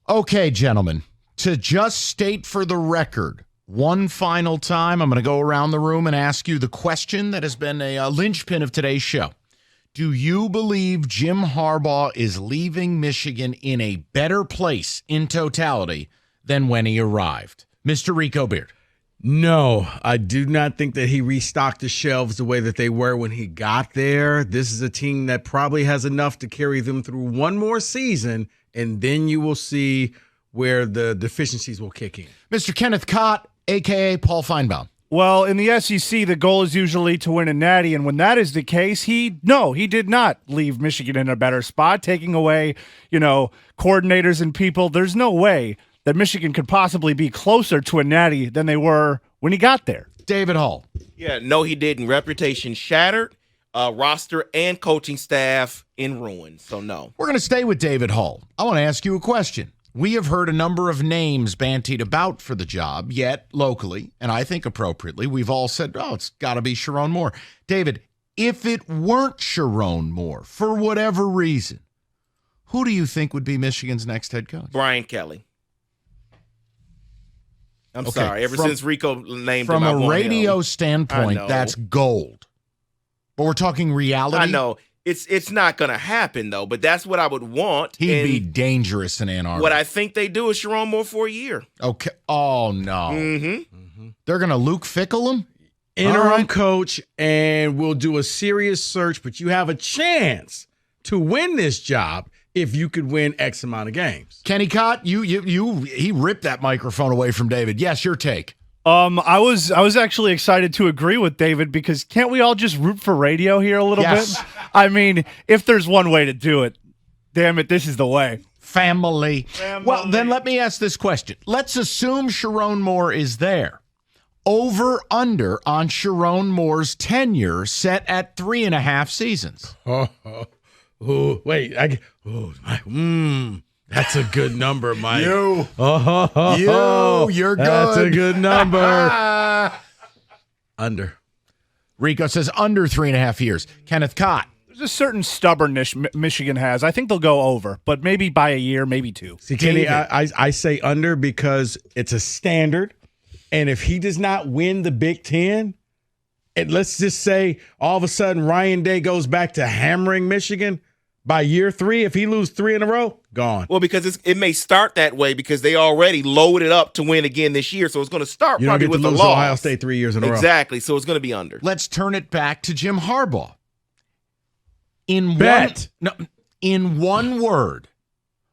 Okay, gentlemen, to just state for the record, one final time, I'm going to go around the room and ask you the question that has been a linchpin of today's show. Do you believe Jim Harbaugh is leaving Michigan in a better place in totality than when he arrived? Mr. Rico Beard. No, I do not think that he restocked the shelves the way that they were when he got there. This is a team that probably has enough to carry them through one more season, and then you will see where the deficiencies will kick in. Mr. Kenneth Cott, a.k.a. Paul Feinbaum. Well, in the SEC, the goal is usually to win a natty, and when that is the case, he did not leave Michigan in a better spot, taking away, coordinators and people. There's no way that Michigan could possibly be closer to a natty than they were when he got there. David Hall. Yeah, no, he didn't. Reputation shattered, roster and coaching staff in ruin, so no. We're going to stay with David Hall. I want to ask you a question. We have heard a number of names bantied about for the job, yet locally, and I think appropriately, we've all said, it's got to be Sharon Moore. David, if it weren't Sharon Moore, for whatever reason, who do you think would be Michigan's next head coach? Brian Kelly. I'm sorry. Since Rico named him, from a radio standpoint, that's gold. But we're talking reality. I know. It's not going to happen, though, but that's what I would want. He'd be dangerous in Ann Arbor. What I think they do is Sharon Moore for a year. Okay. Oh, no. Mm-hmm. They're going to Luke Fickle him? Interim coach, and we'll do a serious search, but you have a chance to win this job if you could win X amount of games. Kenny Cott, he ripped that microphone away from David. Yes, your take. I was actually excited to agree with David because can't we all just root for radio here a little bit? I mean, if there's one way to do it, damn it, this is the way. Family. Well, then let me ask this question. Let's assume Sharon Moore is there. Over under on Sharon Moore's tenure set at 3.5 seasons. That's a good number, Mike. You're good. That's a good number. Under. Rico says under 3.5 years. Kenneth Cott. There's a certain stubbornness Michigan has. I think they'll go over, but maybe by a year, maybe two. See, Kenny, I say under because it's a standard, and if he does not win the Big Ten, and let's just say all of a sudden Ryan Day goes back to hammering Michigan, by year 3, if he loses 3 in a row, gone. Well, because it may start that way because they already loaded up to win again this year, so it's going to start probably with a loss. Ohio State 3 years in a row. Exactly, so it's going to be under. Let's turn it back to Jim Harbaugh. In one word,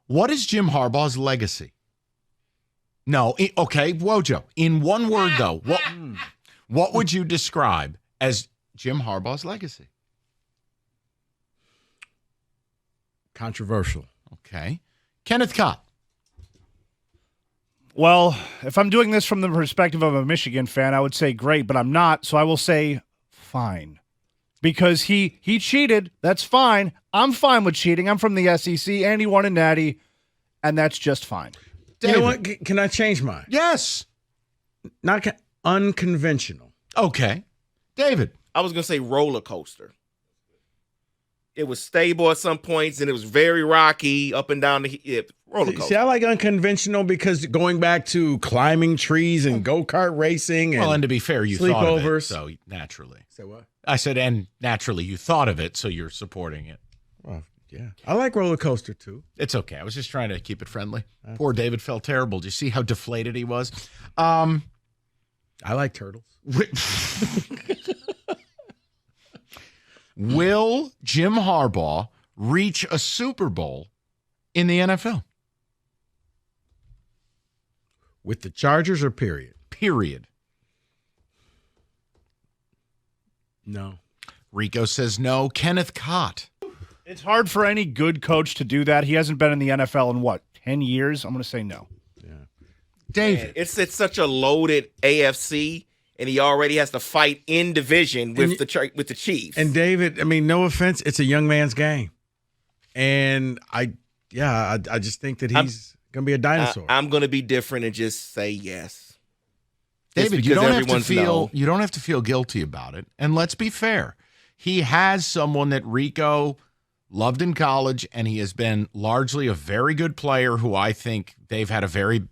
what is Jim Harbaugh's legacy? Okay, Wojo. In one word, though, what would you describe as Jim Harbaugh's legacy? Controversial. Okay. Kenneth Cott. Well, if I'm doing this from the perspective of a Michigan fan, I would say great, but I'm not, so I will say fine. Because he cheated, that's fine. I'm fine with cheating. I'm from the SEC, and he won a natty, and that's just fine. David. You know what? Can I change mine? Yes. Not unconventional. Okay. David. I was going to say roller coaster. It was stable at some points, and it was very rocky up and down the roller coaster. See, I like unconventional because going back to climbing trees and go-kart racing and to be fair, you thought of it, so naturally. Say what? I said, and naturally you thought of it, so you're supporting it. Well, yeah. I like roller coaster, too. It's okay. I was just trying to keep it friendly. Poor David felt terrible. Do you see how deflated he was? I like turtles. Will Jim Harbaugh reach a Super Bowl in the NFL? With the Chargers or period? Period. No. Rico says no. Kenneth Cott. It's hard for any good coach to do that. He hasn't been in the NFL in 10 years? I'm going to say no. Yeah. David. Man, it's such a loaded AFC. And he already has to fight in division with the Chiefs. And David, I mean, no offense, it's a young man's game. And I just think that he's going to be a dinosaur. I'm going to be different and just say yes. David, you don't have to feel guilty about it. And let's be fair. He has someone that Rico loved in college, and he has been largely a very good player who I think they've had a very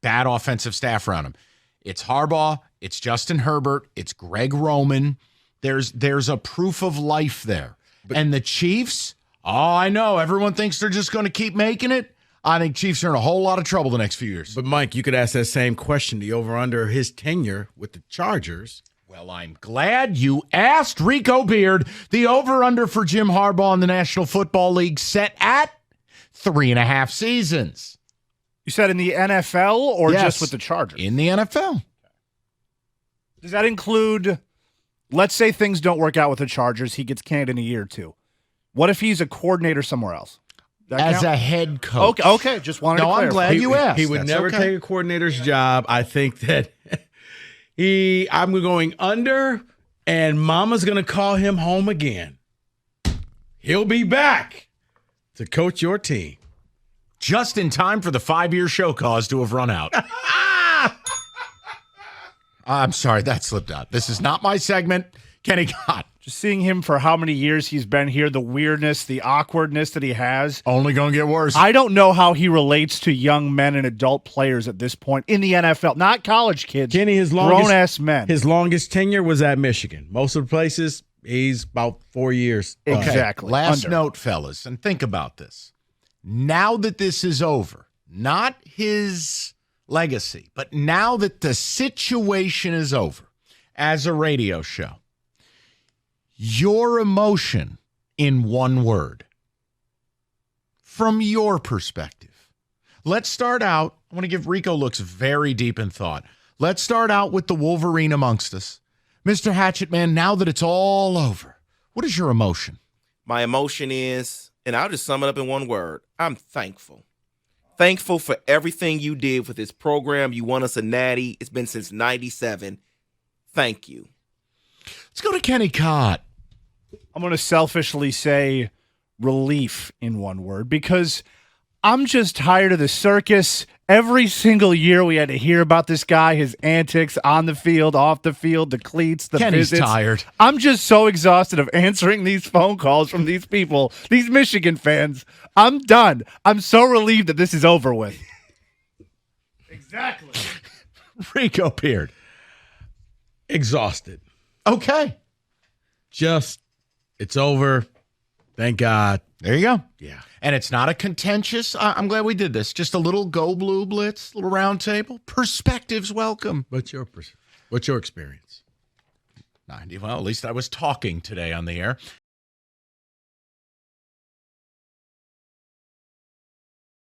bad offensive staff around him. It's Harbaugh, it's Justin Herbert, it's Greg Roman. There's a proof of life there. And the Chiefs, I know, everyone thinks they're just going to keep making it. I think Chiefs are in a whole lot of trouble the next few years. But, Mike, you could ask that same question, the over-under his tenure with the Chargers. Well, I'm glad you asked, Rico Beard. The over-under for Jim Harbaugh in the National Football League set at 3.5 seasons. You said in the NFL or Yes, just with the Chargers? in the NFL. Does that include, let's say things don't work out with the Chargers, he gets canned in a year or two. What if he's a coordinator somewhere else? As a head coach. Okay, just wanted to clarify. I'm glad you asked. He would That's never okay. take a coordinator's job. I think that I'm going under, and Mama's going to call him home again. He'll be back to coach your team. Just in time for the 5-year show cause to have run out. I'm sorry, that slipped out. This is not my segment. Kenny Gott. Just seeing him for how many years he's been here, the weirdness, the awkwardness that he has. Only going to get worse. I don't know how he relates to young men and adult players at this point in the NFL. Not college kids. Kenny, his grown-ass men. His longest tenure was at Michigan. Most of the places, he's about 4 years. Okay, Exactly. last Under. note, fellas, and think about this. Now that this is over, not his legacy, but now that the situation is over as a radio show, your emotion in one word from your perspective. Let's start out. I want to give Rico looks very deep in thought. Let's start out with the Wolverine amongst us. Mr. Hatchet Man, now that it's all over, what is your emotion? My emotion is, and I'll just sum it up in one word, I'm thankful. Thankful for everything you did with this program. You won us a natty. It's been since 97. Thank you. Let's go to Kenny Cott. I'm going to selfishly say relief in one word because I'm just tired of the circus. Every single year we had to hear about this guy, his antics on the field, off the field, the cleats, the Kenny's visits. tired. I'm just so exhausted of answering these phone calls from these people, these Michigan fans. I'm done. I'm so relieved that this is over with. Exactly. Rico Beard. Exhausted. Okay. Just, it's over. Thank God. There you go. Yeah. And it's not a contentious, I'm glad we did this, just a little go blue blitz, little round table. Perspectives welcome. What's your experience? 90. Well, at least I was talking today on the air.